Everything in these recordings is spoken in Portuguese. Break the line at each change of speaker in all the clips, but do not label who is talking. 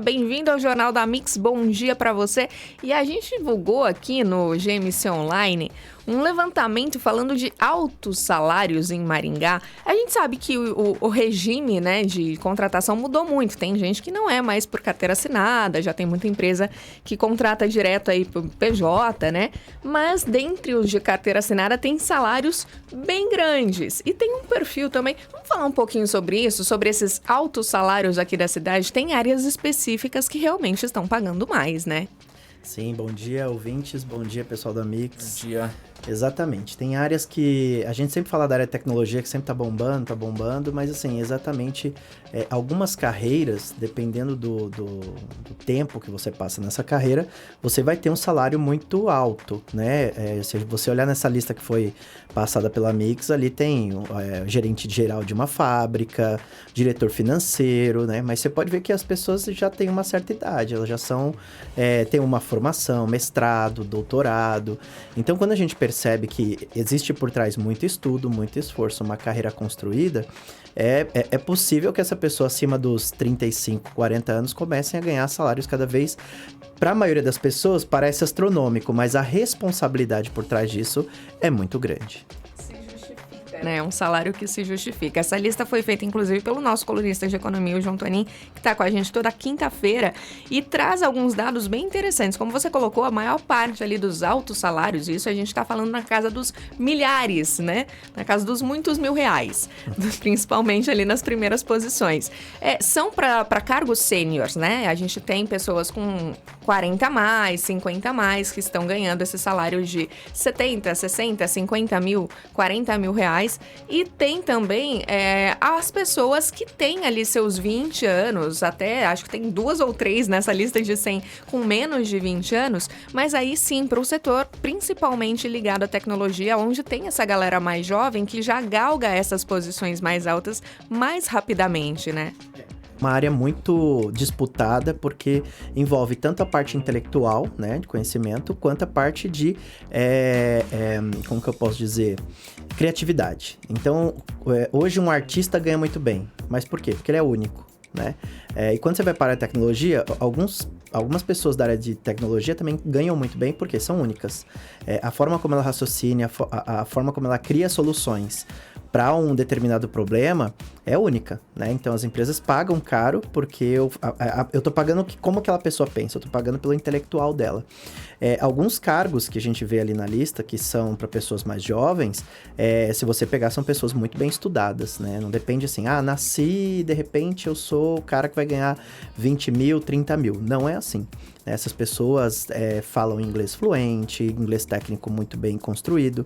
Bem-vindo ao Jornal da Mix, bom dia para você. E a gente divulgou aqui no GMC Online um levantamento falando de altos salários em Maringá. A gente sabe que o regime, né, de contratação mudou muito. Tem gente que não é mais por carteira assinada, já tem muita empresa que contrata direto aí pro PJ, né? Mas dentre os de carteira assinada tem salários bem grandes. E tem um perfil também. Vamos falar um pouquinho sobre isso, sobre esses altos salários aqui da cidade. Tem áreas específicas que realmente estão pagando mais, né?
Sim, bom dia, ouvintes. Bom dia, pessoal da Mix.
Bom dia.
Exatamente. Tem áreas que a gente sempre fala da área de tecnologia, que sempre tá bombando, mas assim, exatamente, algumas carreiras, dependendo do tempo que você passa nessa carreira, você vai ter um salário muito alto, né? Se você olhar nessa lista que foi passada pela Mix, ali tem gerente geral de uma fábrica, diretor financeiro, né? Mas você pode ver que as pessoas já têm uma certa idade, elas já são, têm uma formação, mestrado, doutorado. Então, quando a gente percebe que existe por trás muito estudo, muito esforço, uma carreira construída, é possível que essa pessoa acima dos 35, 40 anos comecem a ganhar salários cada vez, para a maioria das pessoas, parece astronômico, mas a responsabilidade por trás disso é muito grande.
É um salário que se justifica. Essa lista foi feita, inclusive, pelo nosso colunista de economia, o João Tonin, que está com a gente toda quinta-feira e traz alguns dados bem interessantes. Como você colocou, a maior parte ali dos altos salários, isso a gente está falando na casa dos milhares, né? Na casa dos muitos mil reais, principalmente ali nas primeiras posições. São para cargos sêniores, né? A gente tem pessoas com 40 a mais, 50 a mais, que estão ganhando esse salário de 70, 60, 50 mil, 40 mil reais. E tem também as pessoas que têm ali seus 20 anos, até acho que tem 2 ou 3 nessa lista de 100 com menos de 20 anos, mas aí sim para o setor principalmente ligado à tecnologia, onde tem essa galera mais jovem que já galga essas posições mais altas mais rapidamente, né?
Uma área muito disputada porque envolve tanto a parte intelectual, né, de conhecimento, quanto a parte de, como que eu posso dizer, criatividade. Então, hoje um artista ganha muito bem, mas por quê? Porque ele é único, né? E quando você vai para a tecnologia, algumas pessoas da área de tecnologia também ganham muito bem porque são únicas. A forma como ela raciocina, a forma como ela cria soluções para um determinado problema é única, né? Então as empresas pagam caro porque eu tô pagando como aquela pessoa pensa, eu tô pagando pelo intelectual dela. Alguns cargos que a gente vê ali na lista, que são para pessoas mais jovens, se você pegar, são pessoas muito bem estudadas, né? Não depende assim, nasci e de repente eu sou o cara que vai ganhar 20 mil, 30 mil. Não é assim. Essas pessoas falam inglês fluente, inglês técnico muito bem construído,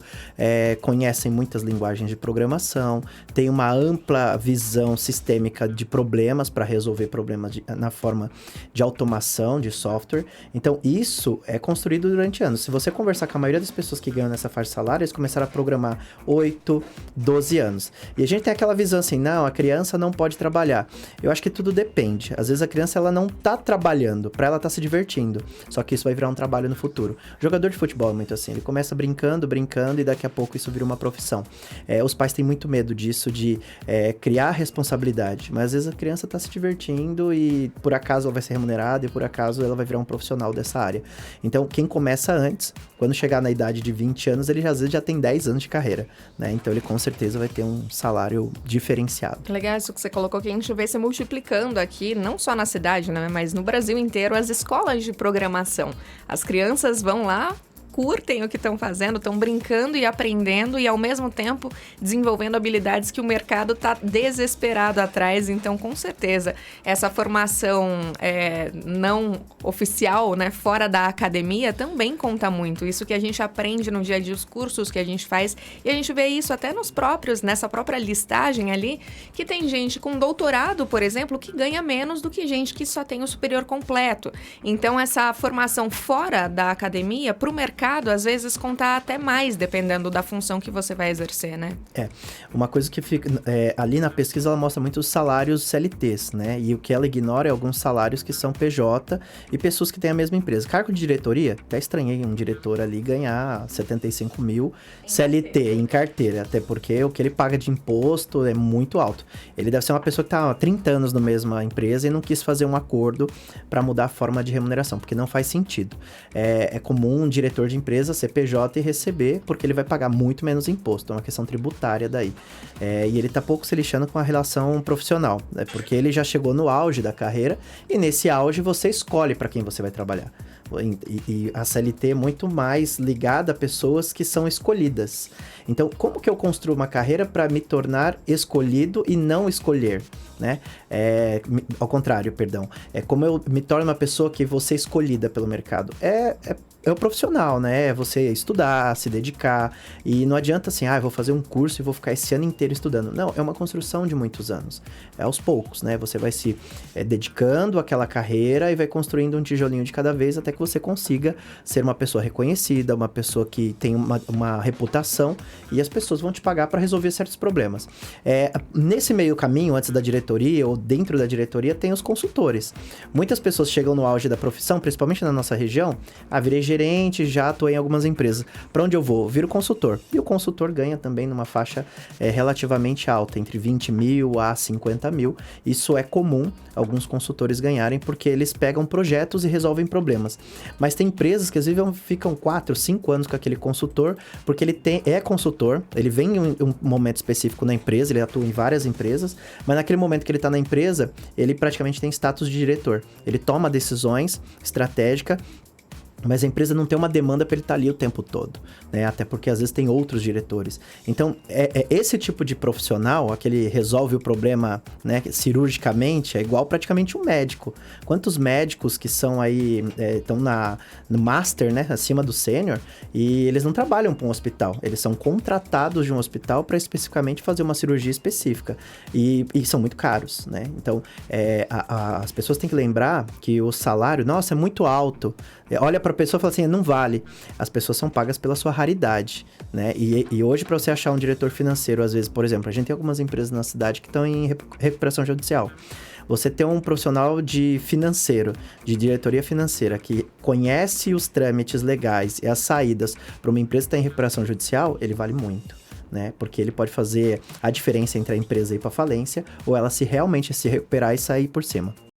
conhecem muitas linguagens de programação, têm uma ampla visão sistêmica de problemas para resolver problemas na forma de automação de software. Então, isso é construído durante anos. Se você conversar com a maioria das pessoas que ganham nessa faixa de salário, eles começaram a programar 8, 12 anos. E a gente tem aquela visão assim, não, a criança não pode trabalhar. Eu acho que tudo depende. Às vezes a criança ela não tá trabalhando, para ela tá se divertindo. Só que isso vai virar um trabalho no futuro. O jogador de futebol é muito assim, ele começa brincando e daqui a pouco isso vira uma profissão. Os pais têm muito medo disso, de criar responsabilidade, mas às vezes a criança tá se divertindo e por acaso ela vai ser remunerada e por acaso ela vai virar um profissional dessa área. Então quem começa antes, quando chegar na idade de 20 anos, ele às vezes já tem 10 anos de carreira, né? Então ele com certeza vai ter um salário diferenciado.
Legal isso que você colocou, que a gente vê se multiplicando aqui, não só na cidade, né, mas no Brasil inteiro, as escolas de programação. As crianças vão lá, curtem o que estão fazendo, estão brincando e aprendendo e, ao mesmo tempo, desenvolvendo habilidades que o mercado está desesperado atrás. Então, com certeza, essa formação não oficial, né, fora da academia, também conta muito. Isso que a gente aprende no dia a dia, os cursos que a gente faz, e a gente vê isso até nessa própria listagem ali, que tem gente com doutorado, por exemplo, que ganha menos do que gente que só tem o superior completo. Então, essa formação fora da academia, para o mercado, mercado, às vezes, contar até mais, dependendo da função que você vai exercer, né?
Uma coisa que fica... ali na pesquisa, ela mostra muito os salários CLTs, né? E o que ela ignora é alguns salários que são PJ e pessoas que têm a mesma empresa. Cargo de diretoria, até estranhei um diretor ali ganhar 75 mil CLT em carteira, até porque o que ele paga de imposto é muito alto. Ele deve ser uma pessoa que está há 30 anos na mesma empresa e não quis fazer um acordo para mudar a forma de remuneração, porque não faz sentido. É comum um diretor de empresa ser PJ e receber, porque ele vai pagar muito menos imposto, é uma questão tributária daí. E ele tá pouco se lixando com a relação profissional, né? Porque ele já chegou no auge da carreira e nesse auge você escolhe para quem você vai trabalhar. E a CLT é muito mais ligada a pessoas que são escolhidas. Então, como que eu construo uma carreira para me tornar escolhido e não escolher, né? Ao contrário, perdão. É como eu me torno uma pessoa que vou ser escolhida pelo mercado. É o profissional, né? É você estudar, se dedicar. E não adianta assim, eu vou fazer um curso e vou ficar esse ano inteiro estudando. Não, é uma construção de muitos anos. É aos poucos, né? Você vai se dedicando àquela carreira e vai construindo um tijolinho de cada vez até que você consiga ser uma pessoa reconhecida, uma pessoa que tem uma reputação e as pessoas vão te pagar para resolver certos problemas. Nesse meio caminho, antes da diretoria ou dentro da diretoria, tem os consultores. Muitas pessoas chegam no auge da profissão, principalmente na nossa região, virei gerente, já atuei em algumas empresas. Para onde eu vou? Viro consultor. E o consultor ganha também numa faixa relativamente alta, entre 20 mil a 50 mil. Isso é comum alguns consultores ganharem, porque eles pegam projetos e resolvem problemas. Mas tem empresas que às vezes ficam 4, 5 anos com aquele consultor, porque ele é consultor, ele vem em um momento específico na empresa, ele atua em várias empresas, mas naquele momento que ele está na empresa, ele praticamente tem status de diretor. Ele toma decisões estratégicas, mas a empresa não tem uma demanda para ele estar ali o tempo todo, né? Até porque às vezes tem outros diretores. Então, esse tipo de profissional, aquele resolve o problema, né, cirurgicamente, é igual praticamente um médico. Quantos médicos que são aí, estão no master, né, acima do sênior, e eles não trabalham para um hospital, eles são contratados de um hospital para especificamente fazer uma cirurgia específica. E são muito caros, né? Então, as pessoas têm que lembrar que o salário, nossa, é muito alto. Olha para a pessoa e fala assim, não vale. As pessoas são pagas pela sua raridade, né? E hoje, para você achar um diretor financeiro, às vezes, por exemplo, a gente tem algumas empresas na cidade que estão em recuperação judicial. Você ter um profissional de diretoria financeira, que conhece os trâmites legais e as saídas para uma empresa que está em recuperação judicial, ele vale muito, né? Porque ele pode fazer a diferença entre a empresa ir para falência ou ela realmente se recuperar e sair por cima.